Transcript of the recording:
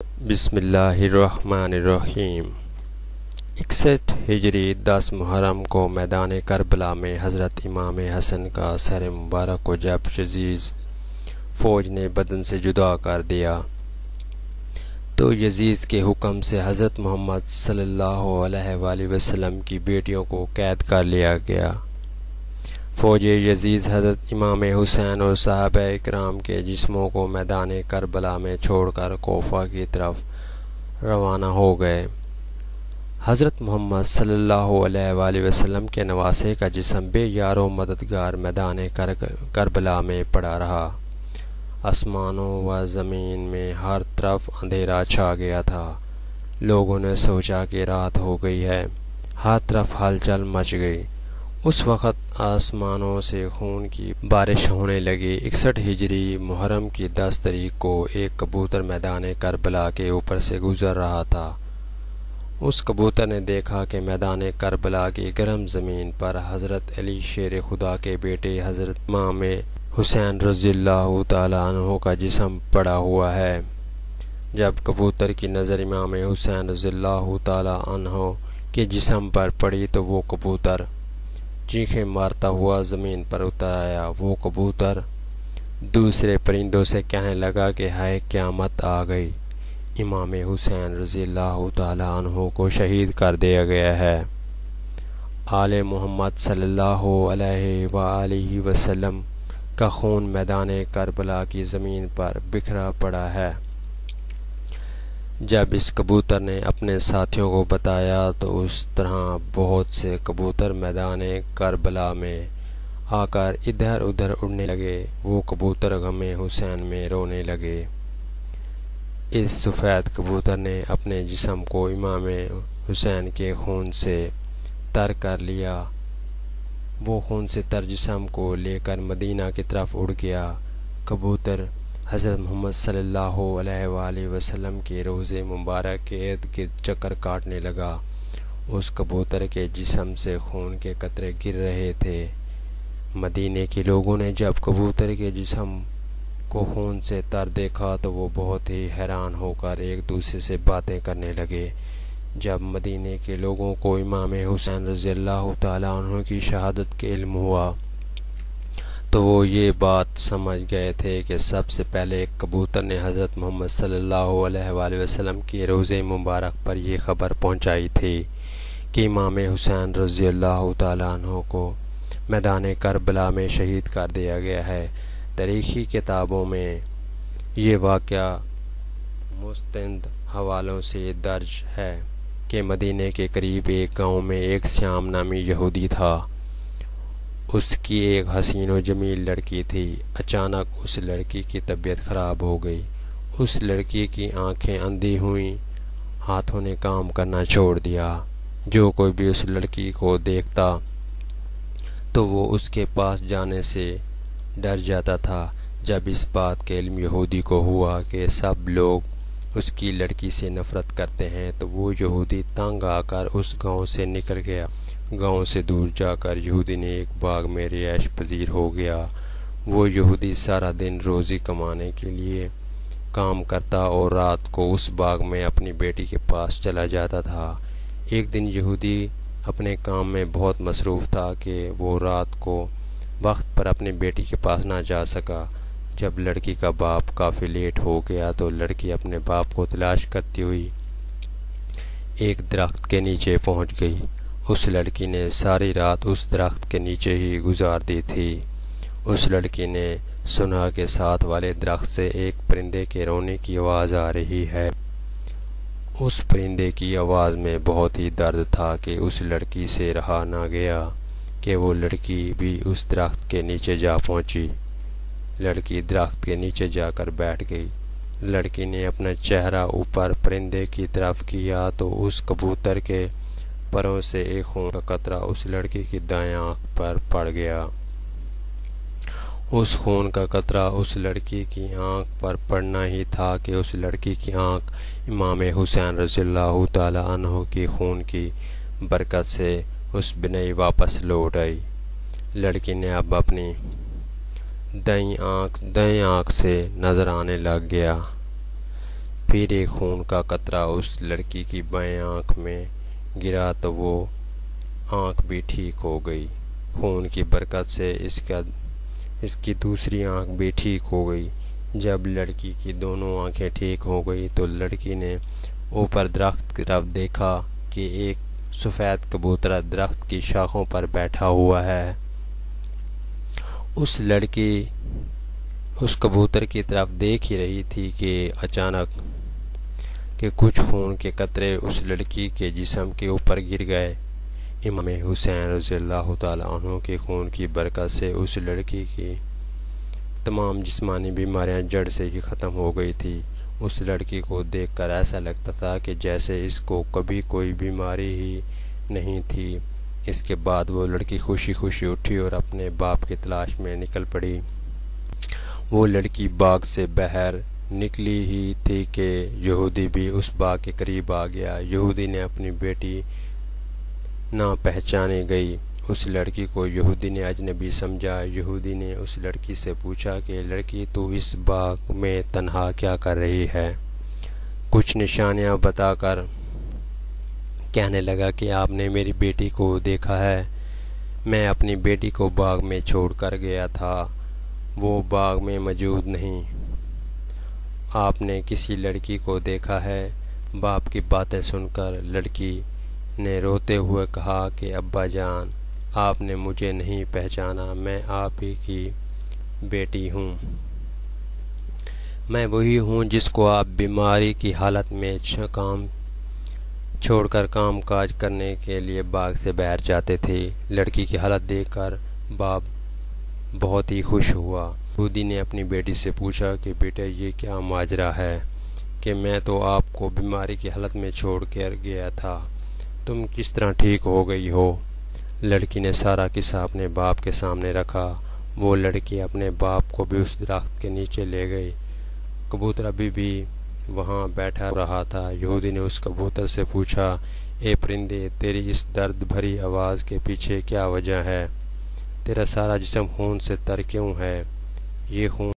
بسم اللہ الرحمن الرحیم 61 ہجری 10 محرم کو میدان کربلا میں حضرت امام حسن کا سر مبارک کو جب یزید فوج نے بدن سے جدا کر دیا تو یزید کے حکم سے حضرت محمد صلی اللہ علیہ وآلہ وسلم کی بیٹیوں کو قید کر لیا گیا۔ فوج یزید حضرت امام حسین اور صحابہ اکرام کے جسموں کو میدان کربلا میں چھوڑ کر کوفہ کی طرف روانہ ہو گئے۔ حضرت محمد صلی اللہ علیہ وآلہ وسلم کے نواسے کا جسم بے یار و مددگار میدان کربلا میں پڑا رہا۔ آسمانوں و زمین میں ہر طرف اندھیرا چھا گیا تھا۔ لوگوں نے سوچا کہ رات ہو گئی ہے، ہر طرف ہلچل مچ گئی۔ اس وقت آسمانوں سے خون کی بارش ہونے لگی۔ 61 ہجری محرم کی 10 تاریخ کو ایک کبوتر میدان کربلا کے اوپر سے گزر رہا تھا۔ اس کبوتر نے دیکھا کہ میدان کربلا کی گرم زمین پر حضرت علی شیر خدا کے بیٹے حضرت امام حسین رضی اللہ تعالیٰ عنہ کا جسم پڑا ہوا ہے۔ جب کبوتر کی نظر امام حسین رضی اللہ تعالیٰ عنہ کے جسم پر پڑی تو وہ کبوتر چیخیں مارتا ہوا زمین پر اتر آیا۔ وہ کبوتر دوسرے پرندوں سے کہنے لگا کہ ہائے قیامت آ گئی، امام حسین رضی اللہ تعالیٰ عنہ کو شہید کر دیا گیا ہے۔ آل محمد صلی اللہ علیہ وآلہ وسلم کا خون میدان کربلا کی زمین پر بکھرا پڑا ہے۔ جب اس کبوتر نے اپنے ساتھیوں کو بتایا تو اس طرح بہت سے کبوتر میدان کربلا میں آ کر ادھر ادھر اڑنے لگے۔ وہ کبوتر غم حسین میں رونے لگے۔ اس سفید کبوتر نے اپنے جسم کو امام حسین کے خون سے تر کر لیا۔ وہ خون سے تر جسم کو لے کر مدینہ کی طرف اڑ گیا۔ کبوتر حضرت محمد صلی اللہ علیہ وآلہ وسلم کے روضے مبارک کے ارد گرد چکر کاٹنے لگا۔ اس کبوتر کے جسم سے خون کے قطرے گر رہے تھے۔ مدینے کے لوگوں نے جب کبوتر کے جسم کو خون سے تر دیکھا تو وہ بہت ہی حیران ہو کر ایک دوسرے سے باتیں کرنے لگے۔ جب مدینے کے لوگوں کو امام حسین رضی اللہ تعالیٰ عنہ کی شہادت کے علم ہوا تو وہ یہ بات سمجھ گئے تھے کہ سب سے پہلے ایک کبوتر نے حضرت محمد صلی اللہ علیہ وآلہ وسلم کے روضے مبارک پر یہ خبر پہنچائی تھی کہ امام حسین رضی اللہ تعالیٰ عنہ کو میدان کربلا میں شہید کر دیا گیا ہے۔ تاریخی کتابوں میں یہ واقعہ مستند حوالوں سے درج ہے کہ مدینے کے قریب ایک گاؤں میں ایک سیام نامی یہودی تھا۔ اس کی ایک حسین و جمیل لڑکی تھی۔ اچانک اس لڑکی کی طبیعت خراب ہو گئی۔ اس لڑکی کی آنکھیں اندھی ہوئیں، ہاتھوں نے کام کرنا چھوڑ دیا۔ جو کوئی بھی اس لڑکی کو دیکھتا تو وہ اس کے پاس جانے سے ڈر جاتا تھا۔ جب اس بات کا علم یہودی کو ہوا کہ سب لوگ اس کی لڑکی سے نفرت کرتے ہیں تو وہ یہودی تنگ آ کر اس گاؤں سے نکل گیا۔ گاؤں سے دور جا کر یہودی نے ایک باغ میں رہائش پذیر ہو گیا۔ وہ یہودی سارا دن روزی کمانے کے لیے کام کرتا اور رات کو اس باغ میں اپنی بیٹی کے پاس چلا جاتا تھا۔ ایک دن یہودی اپنے کام میں بہت مصروف تھا کہ وہ رات کو وقت پر اپنی بیٹی کے پاس نہ جا سکا۔ جب لڑکی کا باپ کافی لیٹ ہو گیا تو لڑکی اپنے باپ کو تلاش کرتی ہوئی ایک درخت کے نیچے پہنچ گئی۔ اس لڑکی نے ساری رات اس درخت کے نیچے ہی گزار دی تھی۔ اس لڑکی نے سنا کہ ساتھ والے درخت سے ایک پرندے کے رونے کی آواز آ رہی ہے۔ اس پرندے کی آواز میں بہت ہی درد تھا کہ اس لڑکی سے رہا نہ گیا کہ وہ لڑکی بھی اس درخت کے نیچے جا پہنچی۔ لڑکی درخت کے نیچے جا کر بیٹھ گئی۔ لڑکی نے اپنا چہرہ اوپر پرندے کی طرف کیا تو اس کبوتر کے پروں سے ایک خون کا قطرہ اس لڑکی کی دائیں آنکھ پر پڑ گیا۔ اس خون کا قطرہ اس لڑکی کی آنکھ پر پڑنا ہی تھا کہ اس لڑکی کی آنکھ امام حسین رضی اللہ تعالیٰ عنہ کی خون کی برکت سے اس بنائی واپس لوٹ آئی۔ لڑکی نے اب اپنی دائیں آنکھ سے نظر آنے لگ گیا۔ پھر ایک خون کا قطرہ اس لڑکی کی بائیں آنکھ میں گرا تو وہ آنکھ بھی ٹھیک ہو گئی۔ خون کی برکت سے اس کی دوسری آنکھ بھی ٹھیک ہو گئی۔ جب لڑکی کی دونوں آنکھیں ٹھیک ہو گئی تو لڑکی نے اوپر درخت کی طرف دیکھا کہ ایک سفید کبوتر درخت کی شاخوں پر بیٹھا ہوا ہے۔ اس لڑکی اس کبوتر کی طرف دیکھ ہی رہی تھی کہ اچانک کہ کچھ خون کے قطرے اس لڑکی کے جسم کے اوپر گر گئے۔ امام حسین رضی اللہ تعالیٰ عنہ کے خون کی برکت سے اس لڑکی کی تمام جسمانی بیماریاں جڑ سے ہی ختم ہو گئی تھی۔ اس لڑکی کو دیکھ کر ایسا لگتا تھا کہ جیسے اس کو کبھی کوئی بیماری ہی نہیں تھی۔ اس کے بعد وہ لڑکی خوشی خوشی اٹھی اور اپنے باپ کی تلاش میں نکل پڑی۔ وہ لڑکی باغ سے باہر نکلی ہی تھی کہ یہودی بھی اس باغ کے قریب آ گیا۔ یہودی نے اپنی بیٹی نہ پہچانی گئی۔ اس لڑکی کو یہودی نے اجنبی سمجھا۔ یہودی نے اس لڑکی سے پوچھا کہ لڑکی تو اس باغ میں تنہا کیا کر رہی ہے؟ کچھ نشانیاں بتا کر کہنے لگا کہ آپ نے میری بیٹی کو دیکھا ہے؟ میں اپنی بیٹی کو باغ میں چھوڑ کر گیا تھا، وہ باغ میں موجود نہیں۔ آپ نے کسی لڑکی کو دیکھا ہے؟ باپ کی باتیں سن کر لڑکی نے روتے ہوئے کہا کہ ابا جان، آپ نے مجھے نہیں پہچانا، میں آپ ہی کی بیٹی ہوں۔ میں وہی ہوں جس کو آپ بیماری کی حالت میں کام چھوڑ کر کام کاج کرنے کے لیے باغ سے باہر جاتے تھے۔ لڑکی کی حالت دیکھ کر باپ بہت ہی خوش ہوا۔ یہودی نے اپنی بیٹی سے پوچھا کہ بیٹا یہ کیا ماجرا ہے کہ میں تو آپ کو بیماری کی حالت میں چھوڑ کر گیا تھا، تم کس طرح ٹھیک ہو گئی ہو؟ لڑکی نے سارا قصہ اپنے باپ کے سامنے رکھا۔ وہ لڑکی اپنے باپ کو بھی اس درخت کے نیچے لے گئی۔ کبوتر ابھی بھی وہاں بیٹھا رہا تھا۔ یہودی نے اس کبوتر سے پوچھا، اے پرندے، تیری اس درد بھری آواز کے پیچھے کیا وجہ ہے؟ تیرا سارا جسم خون سے تر کیوں ہے؟ یہ خون